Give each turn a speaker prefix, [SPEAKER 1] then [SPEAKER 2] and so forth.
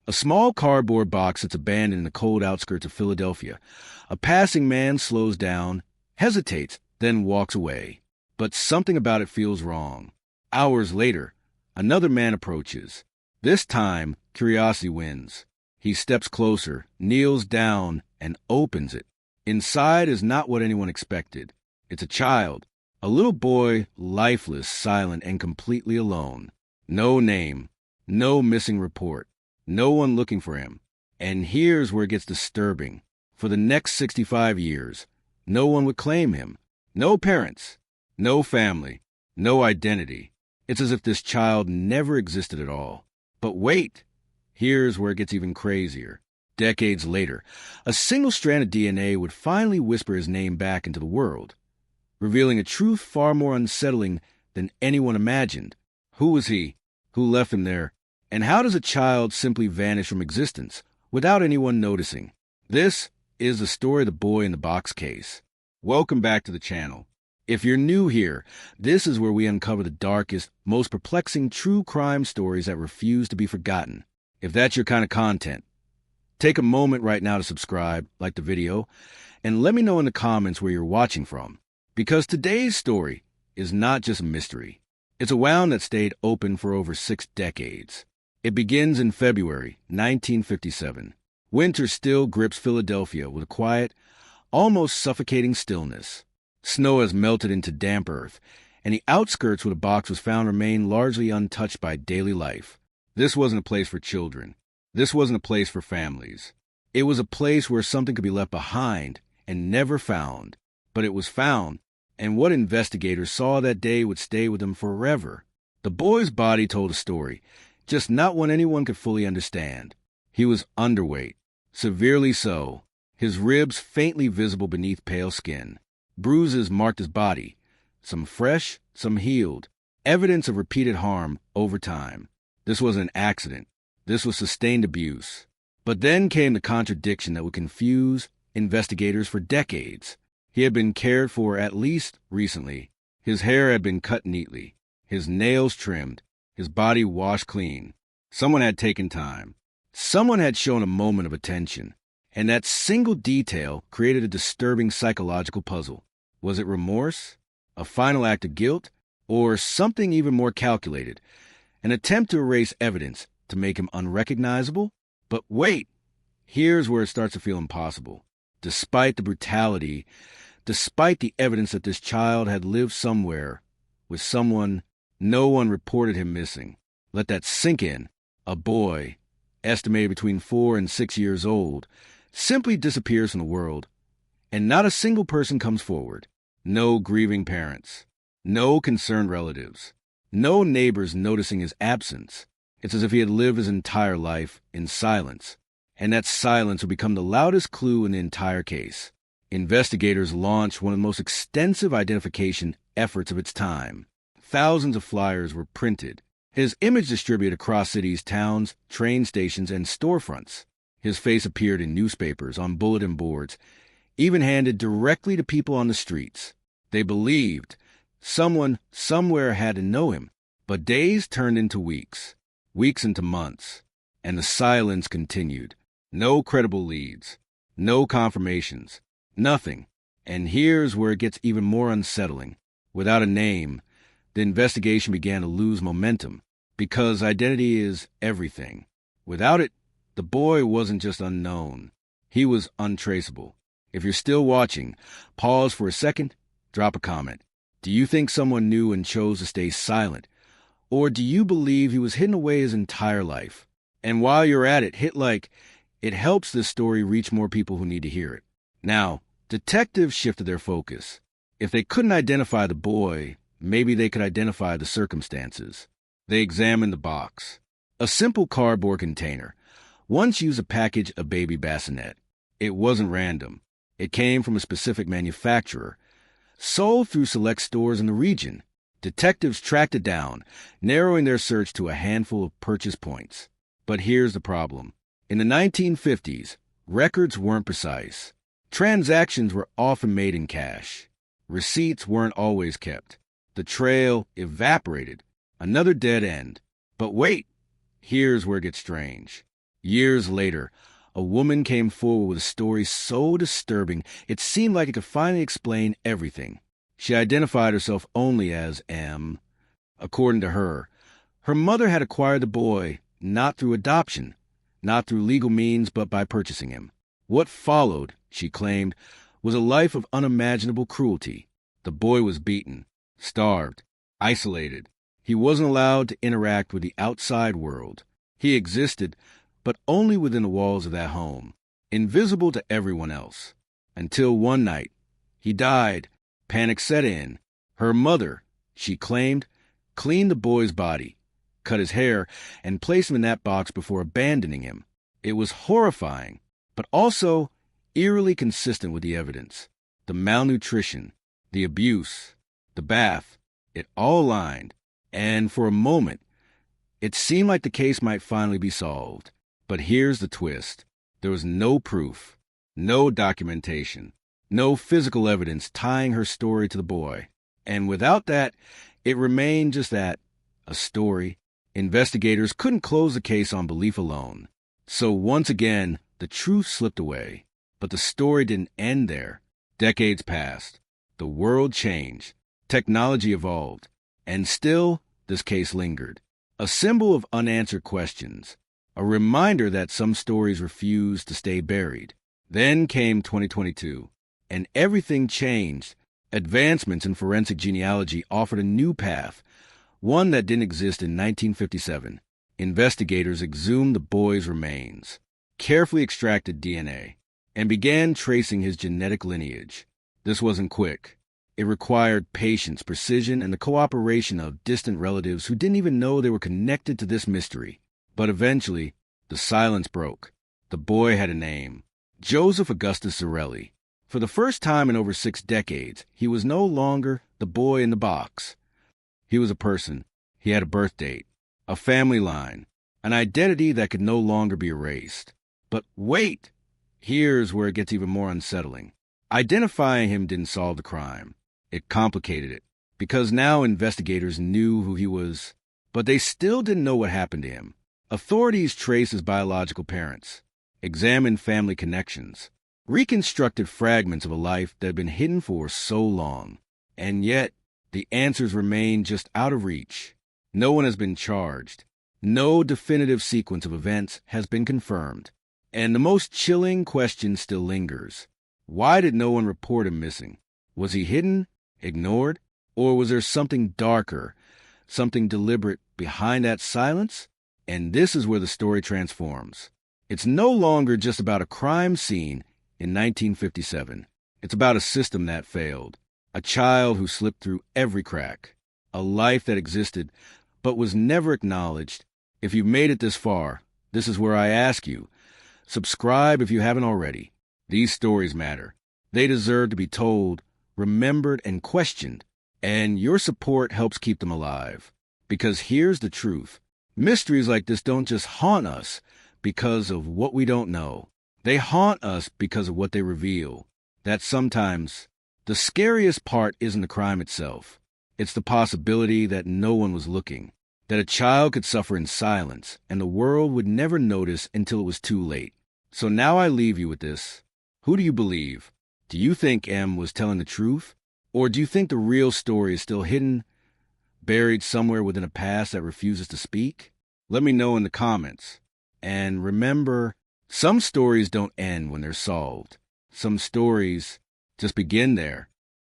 [SPEAKER 1] A small cardboard box sits abandoned in the cold outskirts of Philadelphia. A passing man slows down, hesitates, then walks away. But something about it feels wrong. Hours later, another man approaches. This time, curiosity wins. He steps closer, kneels down, and opens it. Inside is not what anyone expected. It's a child. A little boy, lifeless, silent, and completely alone. No name. No missing report. No one looking for him. And here's where it gets disturbing. For the next 65 years, no one would claim him. No parents. No family. No identity. It's as if this child never existed at all. But wait. Here's where it gets even crazier. Decades later, a single strand of DNA would finally whisper his name back into the world, revealing a truth far more unsettling than anyone imagined. Who was he? Who left him there? And how does a child simply vanish from existence without anyone noticing? This is the story of the boy in the box case. Welcome back to the channel. If you're new here, this is where we uncover the darkest, most perplexing true crime stories that refuse to be forgotten. If that's your kind of content, take a moment right now to subscribe, like the video, and let me know in the comments where you're watching from. Because today's story is not just a mystery. It's a wound that stayed open for over 6 decades. It begins in February 1957. Winter still grips Philadelphia with a quiet, almost suffocating stillness. Snow has melted into damp earth, and the outskirts where the box was found remain largely untouched by daily life. This wasn't a place for children. This wasn't a place for families. It was a place where something could be left behind and never found. But it was found, and what investigators saw that day would stay with them forever. The boy's body told a story, just not one anyone could fully understand. He was underweight, severely so, his ribs faintly visible beneath pale skin. Bruises marked his body, some fresh, some healed, evidence of repeated harm over time. This wasn't an accident. This was sustained abuse. But then came the contradiction that would confuse investigators for decades. He had been cared for at least recently. His hair had been cut neatly, his nails trimmed, his body washed clean. Someone had taken time. Someone had shown a moment of attention. And that single detail created a disturbing psychological puzzle. Was it remorse? A final act of guilt? Or something even more calculated? An attempt to erase evidence to make him unrecognizable? But wait! Here's where it starts to feel impossible. Despite the brutality, despite the evidence that this child had lived somewhere with someone, no one reported him missing. Let that sink in. A boy, estimated between 4 and 6 years old, simply disappears from the world, and not a single person comes forward. No grieving parents, no concerned relatives, no neighbors noticing his absence. It's as if he had lived his entire life in silence, and that silence would become the loudest clue in the entire case. Investigators launched one of the most extensive identification efforts of its time. Thousands of flyers were printed, his image distributed across cities, towns, train stations, and storefronts. His face appeared in newspapers, on bulletin boards, even handed directly to people on the streets. They believed someone somewhere had to know him, but days turned into weeks, weeks into months, and the silence continued. No credible leads, no confirmations, nothing. And here's where it gets even more unsettling. Without a name, the investigation began to lose momentum, because identity is everything. Without it, the boy wasn't just unknown. He was untraceable. If you're still watching, pause for a second, drop a comment. Do you think someone knew and chose to stay silent? Or do you believe he was hidden away his entire life? And while you're at it, hit like. It helps this story reach more people who need to hear it. Now, detectives shifted their focus. If they couldn't identify the boy, maybe they could identify the circumstances. They examined the box. A simple cardboard container. Once used a package of baby bassinet. It wasn't random. It came from a specific manufacturer, sold through select stores in the region. Detectives tracked it down, narrowing their search to a handful of purchase points. But here's the problem. In the 1950s, records weren't precise. Transactions were often made in cash. Receipts weren't always kept. The trail evaporated. Another dead end. But wait, here's where it gets strange. Years later, a woman came forward with a story so disturbing it seemed like it could finally explain everything. She identified herself only as M. According to her, her mother had acquired the boy not through adoption, not through legal means, but by purchasing him. What followed, she claimed, was a life of unimaginable cruelty. The boy was beaten, starved, isolated. He wasn't allowed to interact with the outside world. He existed, but only within the walls of that home, invisible to everyone else. Until one night, he died. Panic set in. Her mother, she claimed, cleaned the boy's body, cut his hair, and placed him in that box before abandoning him. It was horrifying, but also eerily consistent with the evidence. The malnutrition, the abuse, the bath, it all aligned, and for a moment, it seemed like the case might finally be solved. But here's the twist. There was no proof, no documentation, no physical evidence tying her story to the boy. And without that, it remained just that, a story. Investigators couldn't close the case on belief alone. So once again, the truth slipped away. But the story didn't end there. Decades passed. The world changed. Technology evolved. And still, this case lingered. A symbol of unanswered questions. A reminder that some stories refuse to stay buried. Then came 2022, and everything changed. Advancements in forensic genealogy offered a new path, one that didn't exist in 1957. Investigators exhumed the boy's remains, carefully extracted DNA, and began tracing his genetic lineage. This wasn't quick. It required patience, precision, and the cooperation of distant relatives who didn't even know they were connected to this mystery. But eventually, the silence broke. The boy had a name. Joseph Augustus Zarelli. For the first time in over 6 decades, he was no longer the boy in the box. He was a person. He had a birth date, a family line, an identity that could no longer be erased. But wait! Here's where it gets even more unsettling. Identifying him didn't solve the crime. It complicated it, because now investigators knew who he was, but they still didn't know what happened to him. Authorities traced his biological parents, examined family connections, reconstructed fragments of a life that had been hidden for so long. And yet, the answers remain just out of reach. No one has been charged. No definitive sequence of events has been confirmed. And the most chilling question still lingers. Why did no one report him missing? Was he hidden, ignored, or was there something darker, something deliberate behind that silence? And this is where the story transforms. It's no longer just about a crime scene in 1957. It's about a system that failed, a child who slipped through every crack, a life that existed but was never acknowledged. If you've made it this far, this is where I ask you, subscribe if you haven't already. These stories matter. They deserve to be told, remembered, and questioned, and your support helps keep them alive. Because here's the truth. Mysteries like this don't just haunt us because of what we don't know. They haunt us because of what they reveal. That sometimes the scariest part isn't the crime itself. It's the possibility that no one was looking, that a child could suffer in silence, and the world would never notice until it was too late. So now I leave you with this. Who do you believe? Do you think M was telling the truth? Or do you think the real story is still hidden, buried somewhere within a past that refuses to speak? Let me know in the comments. And remember, some stories don't end when they're solved. Some stories just begin there